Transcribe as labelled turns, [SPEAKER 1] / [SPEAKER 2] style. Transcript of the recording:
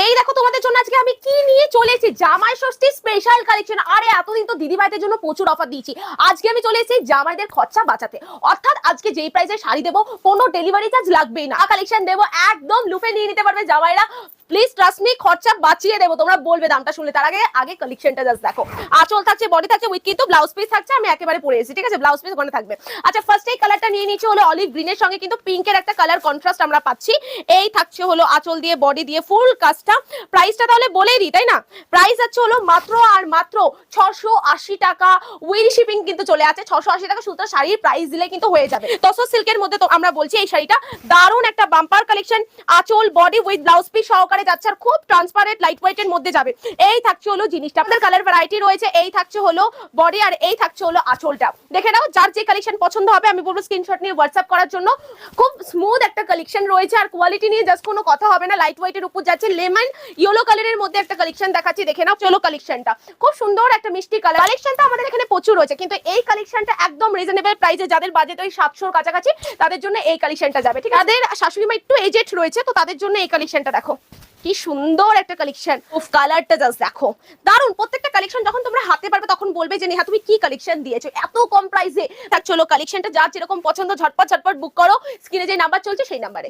[SPEAKER 1] এই দেখো তোমাদের জন্য আজকে আমি কি নিয়ে চলে এসেছি, জামাই ষষ্ঠী স্পেশাল কালেকশন। আরে এতদিন তো দিদি ভাইদের জন্য প্রচুর অফার দিয়েছি, আজকে আমি চলে এসেছি জামাইদের খরচা বাঁচাতে। অর্থাৎ আজকে যেই প্রাইসে শাড়ি দেবো কোনো ডেলিভারি চার্জ লাগবেই না, কালেকশন দেবো একদম লুপে নিয়ে নিতে পারবে জামাইরা। প্লিজ ট্রাস্ট মি, খরচা বাঁচিয়ে দেবো, তোমরা বলবে দামটা শুনলে। তার আগে আগে কালেকশনটা জাস্ট দেখো। আঁচল থাকছে, বডি থাকছে, উইথ কিন্তু ব্লাউজ পিস থাকছে। আমি একেবারে পরে এসেছি, ঠিক আছে, ব্লাউজ পিস ওখানে থাকবে। আচ্ছা, ফার্স্ট এই কালারটা নিয়ে নিচ্ছি হলো অলিভ গ্রিনের সঙ্গে কিন্তু পিঙ্কের একটা কালার কন্ট্রাস্ট আমরা পাচ্ছি। এই থাকছে হলো আঁচল দিয়ে বডি দিয়ে ফুল কাজটা। প্রাইসটা তাহলে বলেই দিই, তাই না? প্রাইস আছে হলো মাত্র আর মাত্র 680 টাকা। উইল শিপিং কিন্তু চলে আছে। 680 টাকা সুতো শাড়ির প্রাইস দিলে কিন্তু হয়ে যাবে। তসর সিল্কের মধ্যে তো আমরা বলছি এই শাড়িটা দারুণ একটা বাম্পার কালেকশন। আঁচল বডি উইথ ব্লাউজ পিস সহকারে যাচ্ছে, আর খুব ট্রান্সপারেন্ট লাইট ওয়েট এর মধ্যে যাবে। এই থাকছে হলো জিনিসটা, আমাদের কালার ভ্যারাইটি রয়েছে। এই থাকছে হলো বডি আর এই থাকছে হলো আঁচলটা। দেখে নাও, যার যে কালেকশন পছন্দ হবে আমি বলবো স্ক্রিনশট নিয়ে হোয়াটসঅ্যাপ করার জন্য। খুব স্মুথ একটা কালেকশন রয়েছে, আর কোয়ালিটি নিয়ে জাস্ট কোনো কথা হবে না। লাইট ওয়েট এর উপর যাচ্ছে। লেমন ইয়েলো কালারের মধ্যে একটা কালেকশন দেখাচ্ছি, দেখে নাও। চলো কালেকশনটা খুব সুন্দর একটা মিষ্টি কালার। কালেকশনটা আমাদের এখানে প্রচুর রয়েছে, কিন্তু এই কালেকশনটা একদম রিজনেবল প্রাইসে, যাদের বাজেট ওই 700 কাছাকাছি তাদের জন্য এই কালেকশনটা যাবে। ঠিক আছে, তাদের শাশুড়ি মা একটু এজেড রয়েছে, তো তাদের জন্য এই কালেকশনটা দেখো কি সুন্দর একটা কালেকশন। উফ, কালারটা জাস্ট দেখো, দারুন। প্রত্যেকটা কালেকশন যখন তোমরা হাতে পারবে তখন বলবে যে নেহা তুমি কি কালেকশন দিয়েছো এত কম প্রাইসে। চলো কালেকশনটা যার যেরকম পছন্দ ঝটপট ঝটপট বুক করো, স্ক্রিনে যে নাম্বার চলছে সেই নাম্বারে।